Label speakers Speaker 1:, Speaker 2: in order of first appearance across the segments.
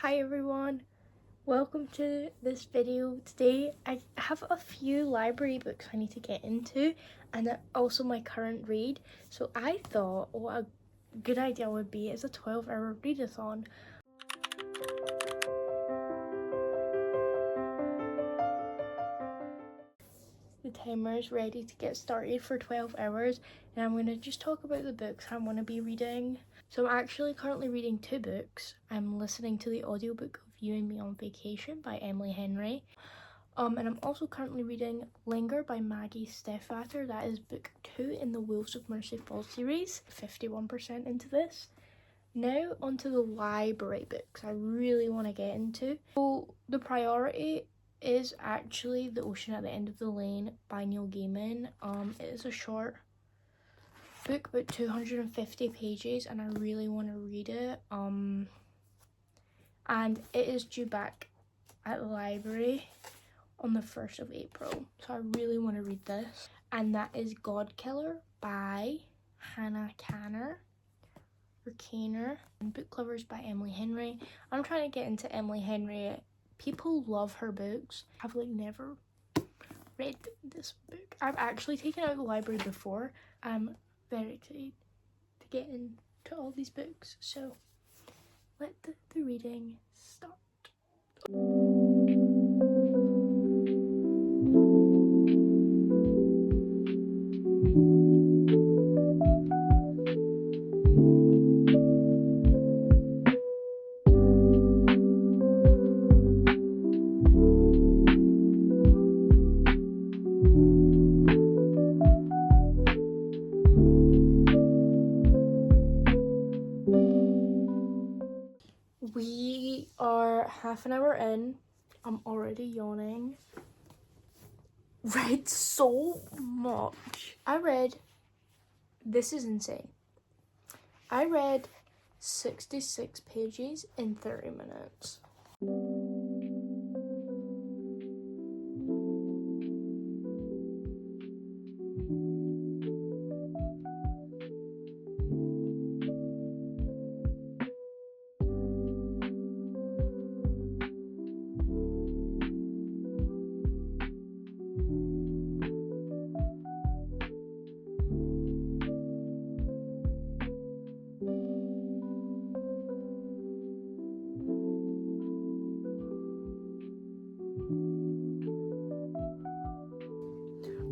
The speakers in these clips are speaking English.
Speaker 1: Hi everyone, welcome to this video. Today I have a few library books I need to get into and they're also my current read. So I thought what a good idea would be is a 12-hour readathon. The timer is ready to get started for 12 hours and I'm going to just talk about the books I'm going to be reading. So I'm actually currently reading two books. I'm listening to the audiobook of You and Me on Vacation by Emily Henry. And I'm also currently reading Linger by Maggie Stiefvater. That is book 2 in the Wolves of Mercy Falls series. 51% into this. Now onto the library books I really want to get into. So the priority is actually The Ocean at the End of the Lane by Neil Gaiman. It is a short book, about 250 pages, and I really want to read it. And it is due back at the library on the 1st of April, so I really want to read this. And that is God Killer by Hannah Kanner. And Book Lovers by Emily Henry. I'm trying to get into Emily Henry. People love her books. I've never read this book. I've actually taken it out of the library before. I'm very excited to get into all these books. So let the reading start. We are half an hour in. I'm already yawning. Read so much. This is insane. I read 66 pages in 30 minutes.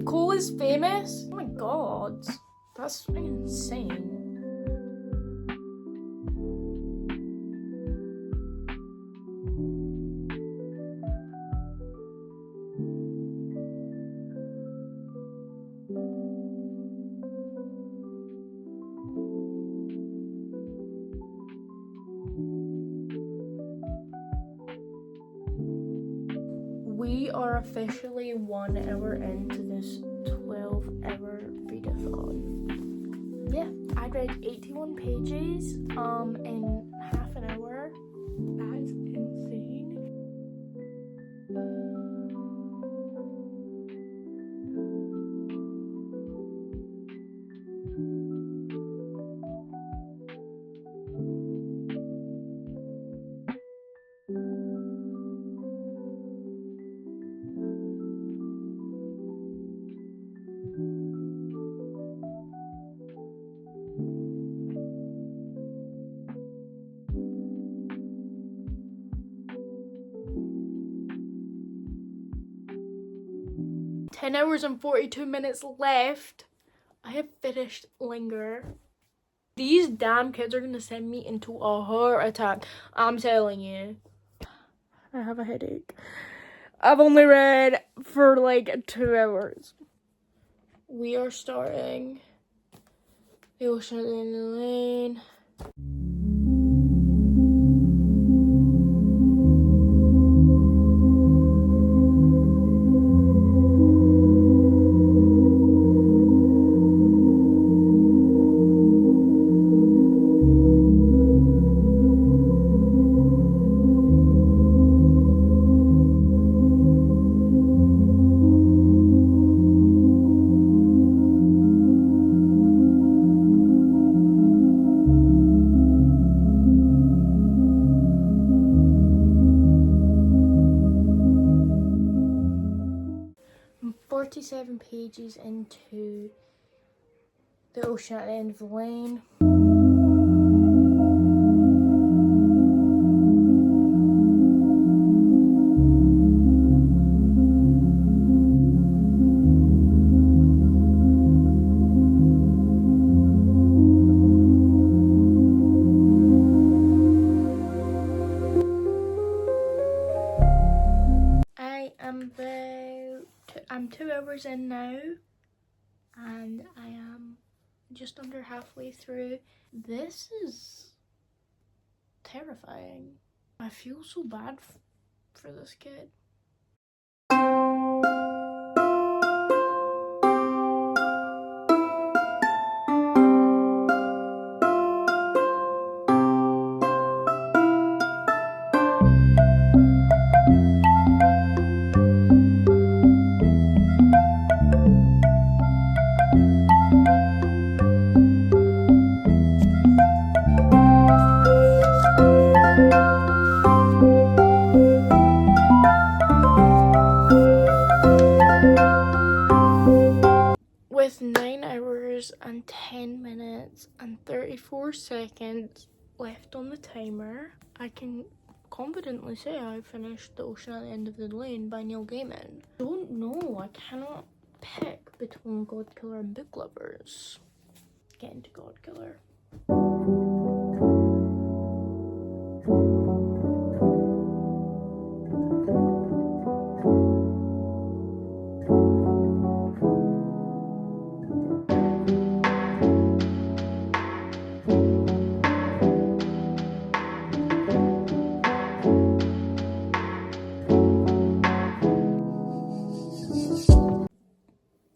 Speaker 1: Cole is famous? Oh my god, that's insane. We are officially 1 hour into this 12-hour readathon. Yeah, I read 81 pages in half an hour. That is insane. "10 hours and 42 minutes left. I have finished Linger. These damn kids are gonna send me into a heart attack. I'm telling you. I have a headache. I've only read for 2 hours. We are starting The Ocean at the End of the Lane. 37 pages into The Ocean at the End of the Lane. I'm 2 hours in now, and I am just under halfway through. This is terrifying. I feel so bad for this kid. With 9 hours and 10 minutes and 34 seconds left on the timer, I can confidently say I finished The Ocean at the End of the Lane by Neil Gaiman. I don't know, I cannot pick between Godkiller and Book Lovers. Get into Godkiller.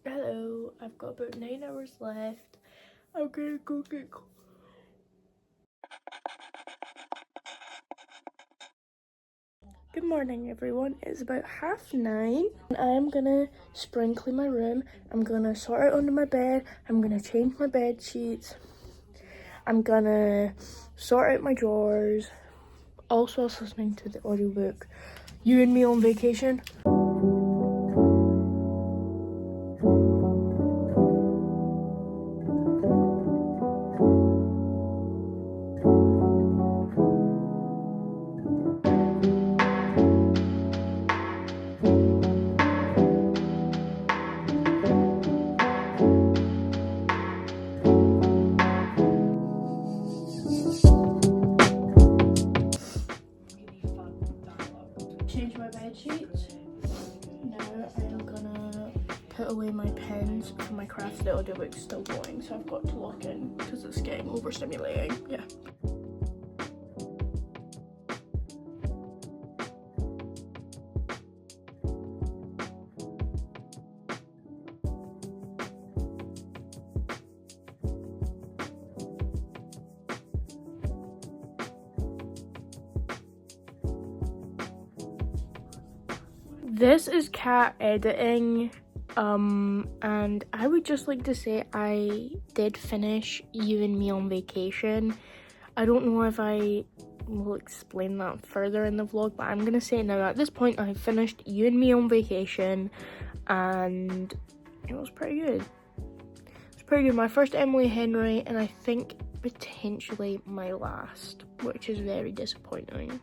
Speaker 1: Hello, I've got about 9 hours left. I'm gonna go get Good morning, everyone. It's about 9:30 and I am gonna spring clean my room. I'm gonna sort out under my bed. I'm gonna change my bed sheets. I'm gonna sort out my drawers. Also, I was listening to the audiobook You and Me on Vacation. Change my bed sheets. Now I'm gonna put away my pens for my craft. The audiobook's still going, so I've got to lock in because it's getting overstimulating. Yeah. This is Kat editing, and I would just like to say I did finish You and Me on Vacation. I don't know if I will explain that further in the vlog, but I'm gonna say it now. At this point, I finished You and Me on Vacation, and it was pretty good. It's pretty good. My first Emily Henry, and I think potentially my last, which is very disappointing.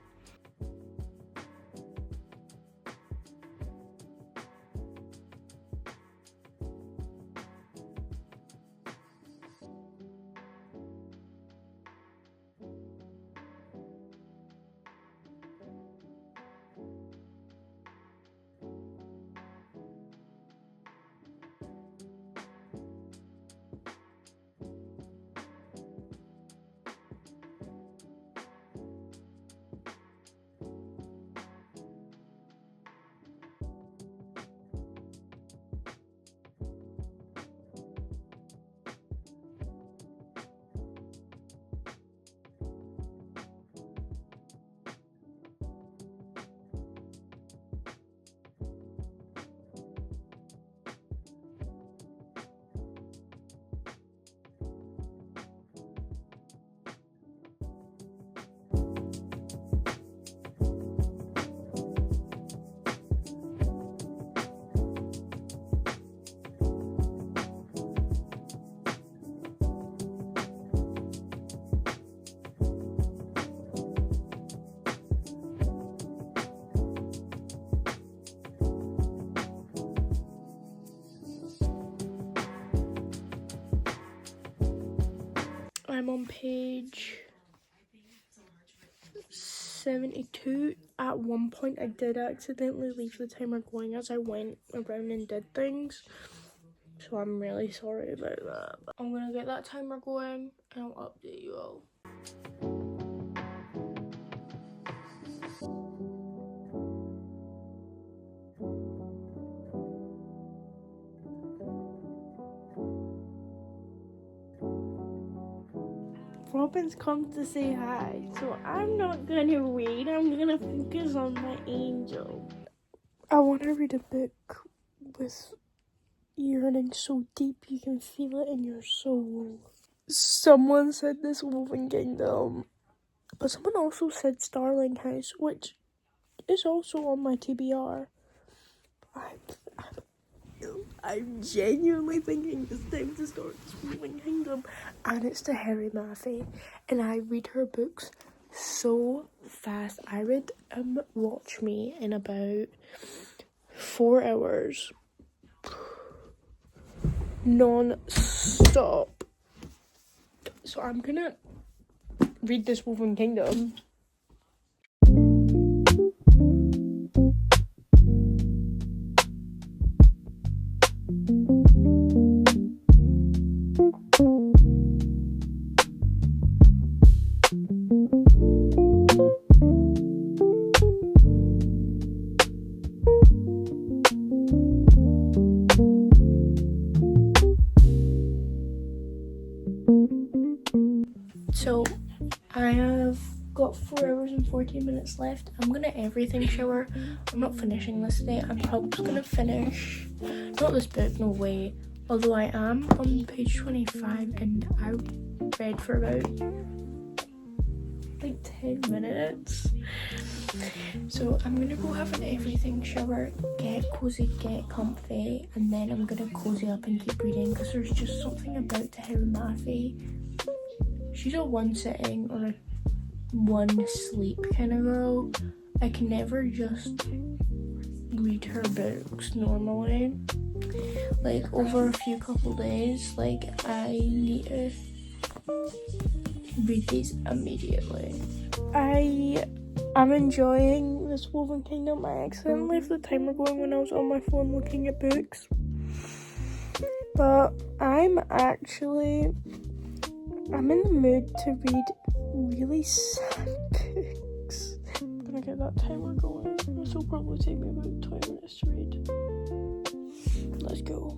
Speaker 1: I'm on page 72. At one point I did accidentally leave the timer going as I went around and did things, so I'm really sorry about that. But I'm gonna get that timer going and I'll update you all. Robin's come to say hi, so I'm not gonna read, I'm gonna focus on my angel. I want to read a book with yearning so deep you can feel it in your soul. Someone said This Woven Kingdom, but someone also said Starling House, which is also on my TBR. I'm genuinely thinking it's time to start This Woven Kingdom, and it's to Harry Maffey, and I read her books so fast. I read Watch Me in about 4 hours, non-stop. So I'm gonna read This Woven Kingdom. So I have got 4 hours and 14 minutes left. I'm gonna everything shower. I'm not finishing this today. I'm probably just gonna finish, not this book, no way. Although I am on page 25 and I read for about like 10 minutes. So I'm gonna go have an everything shower, get cozy, get comfy, and then I'm gonna cozy up and keep reading because there's just something about Tahira Mafi. She's a one sitting or a one sleep kind of girl. I can never just read her books normally, like over a few couple days. Like I need to read these immediately. I'm enjoying This Woven Kingdom. I accidentally left the timer going when I was on my phone looking at books, but I'm in the mood to read really sad books. I'm gonna get that timer going. This will probably take me about 20 minutes to read. Let's go.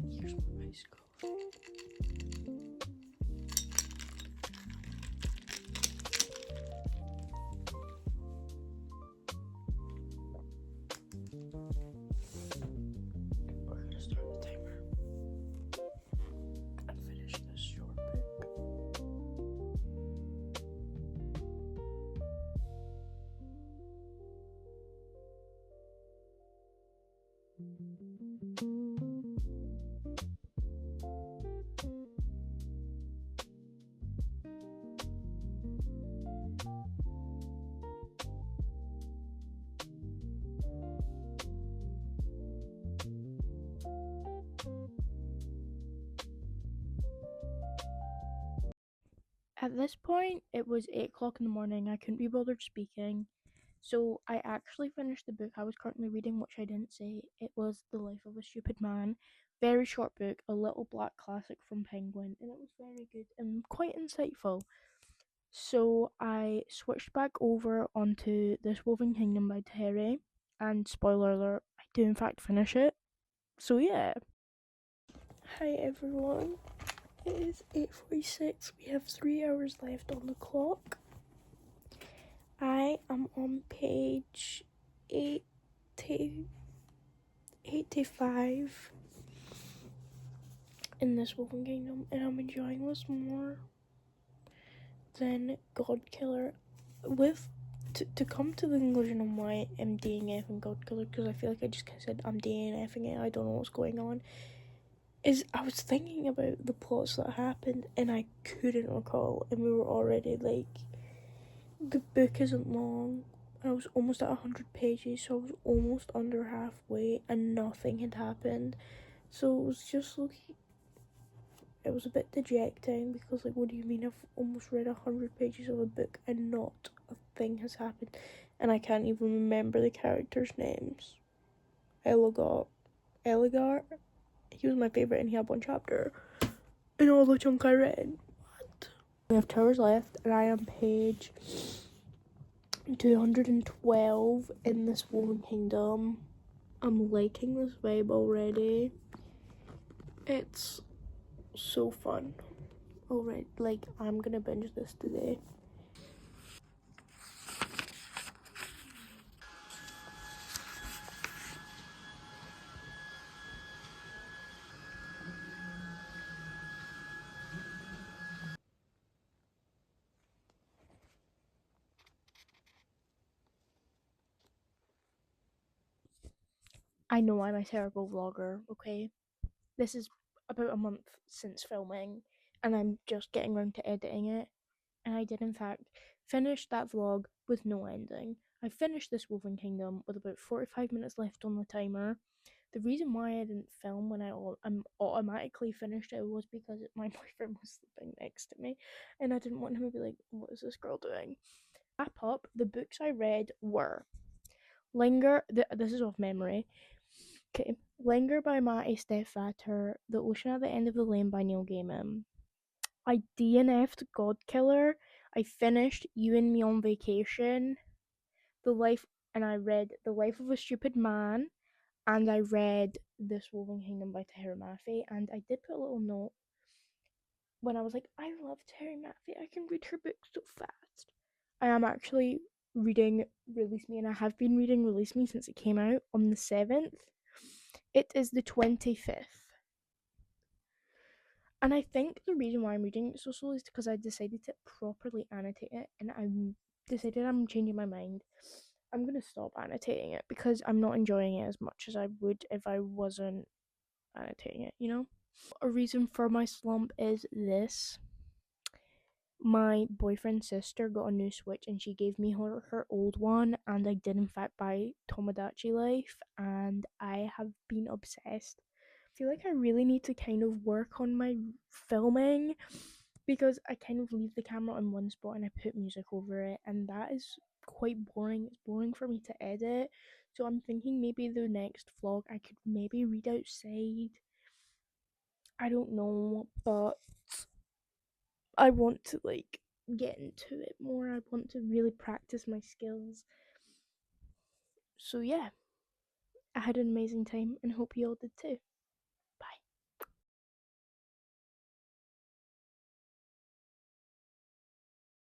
Speaker 1: Here's my ice coffee. We're gonna start the timer and finish this short book. At this point, it was 8 o'clock in the morning. I couldn't be bothered speaking. So I actually finished the book I was currently reading, which I didn't say. It was The Life of a Stupid Man. Very short book, a little black classic from Penguin, and it was very good and quite insightful. So I switched back over onto This Woven Kingdom by Terry, and spoiler alert, I do in fact finish it. So yeah. Hi everyone. It is 8:46. We have 3 hours left on the clock. I am on page 85 in This Woven Kingdom, and I'm enjoying this more than God Killer. To come to the conclusion on why I'm DNFing God Killer, because I feel like I just said I'm DNFing it, I don't know what's going on, is I was thinking about the plots that happened and I couldn't recall, and we were already like, the book isn't long, I was almost at 100 pages, so I was almost under halfway and nothing had happened. So it was just like, it was a bit dejecting because, like, what do you mean I've almost read 100 pages of a book and not a thing has happened? And I can't even remember the characters' names. Elgar, he was my favourite and he had one chapter in all the chunk I read. What? We have 2 hours left and I am page 212 in this Woven Kingdom. I'm liking this vibe already. It's so fun. Already, like, I'm gonna binge this today. I know I'm a terrible vlogger, okay? This is about a month since filming, and I'm just getting around to editing it. And I did, in fact, finish that vlog with no ending. I finished this Woven Kingdom with about 45 minutes left on the timer. The reason why I didn't film when I automatically finished it was because my boyfriend was sleeping next to me, and I didn't want him to be like, "What is this girl doing?" Wrap up, the books I read were this is off memory. Okay. Linger by Matty Stepfather, The Ocean at the End of the Lane by Neil Gaiman. I DNF'd Godkiller. I finished You and Me on Vacation. The Life and I read The Life of a Stupid Man, and I read This Woven Kingdom by Tahira Mafi, and I did put a little note when I was like, I love Tahira Mafi, I can read her books so fast. I am actually reading Release Me, and I have been reading Release Me since it came out on the 7th. It is the 25th. And I think the reason why I'm reading it so slowly is because I decided to properly annotate it, and I'm changing my mind. I'm gonna stop annotating it because I'm not enjoying it as much as I would if I wasn't annotating it, you know? A reason for my slump is this. My boyfriend's sister got a new Switch and she gave me her old one, and I did in fact buy Tomodachi Life, and I have been obsessed. I feel like I really need to kind of work on my filming because I kind of leave the camera on one spot and I put music over it, and that is quite boring. It's boring for me to edit. So I'm thinking maybe the next vlog I could maybe read outside. I don't know, but I want to like get into it more. I want to really practice my skills. So yeah, I had an amazing time and hope you all did too.